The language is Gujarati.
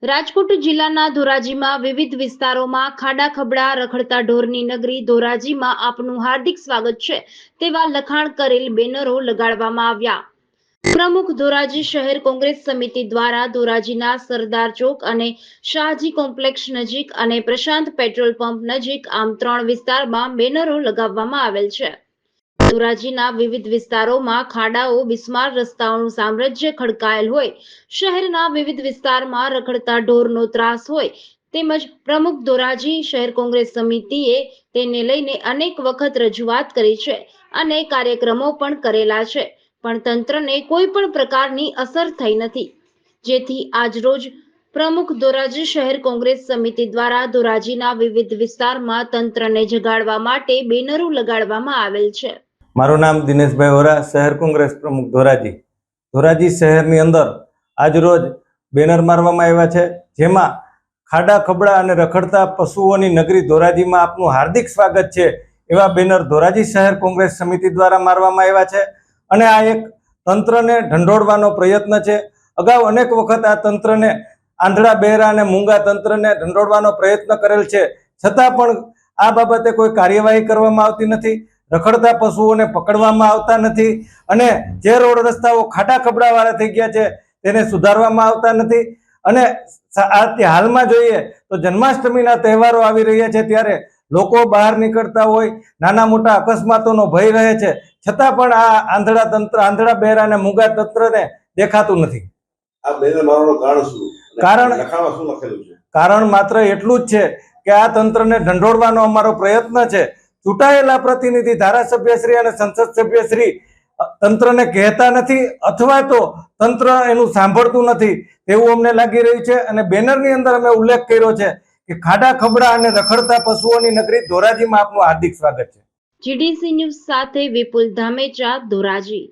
રાજકોટ જિલ્લાના ધોરાજીમાં વિવિધ વિસ્તારોમાં ખાડા ખબડા રખડતા ઢોરની નગરી ધોરાજીમાં આપનું હાર્દિક સ્વાગત છે તેવા લખાણ કરેલ બેનરો લગાડવામાં આવ્યા. પ્રમુખ ધોરાજી શહેર કોંગ્રેસ સમિતિ દ્વારા ધોરાજીના સરદાર ચોક અને શાહજી કોમ્પ્લેક્સ નજીક અને પ્રશાંત પેટ્રોલ પંપ નજીક આમ 3 વિસ્તારમાં બેનરો લગાવવામાં આવેલ છે. ધોરાજીના વિવિધ વિસ્તારોમાં ખાડાઓ બિસ્માર રસ્તાઓનું સામ્રાજ્ય ખડકાયેલ હોય, શહેરના વિવિધ વિસ્તારમાં રખડતા ઢોરનો ત્રાસ હોય તેમજ પ્રમુખ ધોરાજી શહેર કોંગ્રેસ સમિતિએ તેને લઈને અનેક વખત રજૂઆત કરી છે અને કાર્યક્રમો પણ કરેલા છે, પણ તંત્રને કોઈ પણ પ્રકારની અસર થઈ નથી, જેથી આજરોજ પ્રમુખ ધોરાજી શહેર કોંગ્રેસ સમિતિ દ્વારા ધોરાજીના વિવિધ વિસ્તારમાં તંત્રને જગાડવા માટે બેનરો લગાડવામાં આવેલ છે. મારું નામ દિનેશભાઈ વોરા, શહેર કોંગ્રેસ પ્રમુખ ધોરાજી. ધોરાજી શહેરની અંદર આજરોજ બેનર મારવામાં આવ્યા છે, જેમાં ખાડા ખબડા અને રખડતા પશુઓની નગરી ધોરાજીમાં આપનું હાર્દિક સ્વાગત છે એવા બેનર ધોરાજી શહેર કોંગ્રેસ સમિતિ દ્વારા મારવામાં આવ્યા છે. અને આ એક તંત્રને ઢંઢોળવાનો પ્રયત્ન છે. અગાઉ અનેક વખત આ તંત્રને આંધળા બહેરા અને મૂંગા તંત્રને ઢંઢોળવાનો પ્રયત્ન કરેલ છે, છતાં પણ આ બાબતે કોઈ કાર્યવાહી કરવામાં આવતી નથી. રખડતા પશુઓને પકડવામાં આવતા નથી અને જે રોડ રસ્તાઓ ખાડા ખબડાવાળા થઈ ગયા છે તેને સુધારવામાં આવતા નથી. અને હાલમાં જોઈએ તો જન્માષ્ટમીના તહેવારો આવી રહ્યા છે, ત્યારે લોકો બહાર નીકળતા હોય, નાના મોટા અકસ્માતોનો ભય રહે છે, છતાં પણ આ આંધળા બહેરા અને મૂંગા તંત્રને દેખાતું નથી. આ બેનર મારવાનું કારણ શું? લખાણમાં શું લખેલું છે? કારણ માત્ર એટલું જ છે કે આ તંત્રને ઢંઢોળવાનો અમારો પ્રયત્ન છે. ચૂંટાયેલા પ્રતિનિધિ ધારાસભ્યશ્રી અને સંસદ સભ્યશ્રી તંત્રને કહેતા નથી અથવા તો તંત્ર એનું સાંભળતું નથી તેવું અમને લાગી રહ્યું છે. અને બેનરની અંદર અમે ઉલ્લેખ કર્યો છે કે ખાડા ખબડા અને રખડતા પશુઓની નગરી ધોરાજીમાં આપનું હાર્દિક સ્વાગત છે. જીડીસી ન્યૂઝ સાથે વિપુલ ધામેચા, ધોરાજી.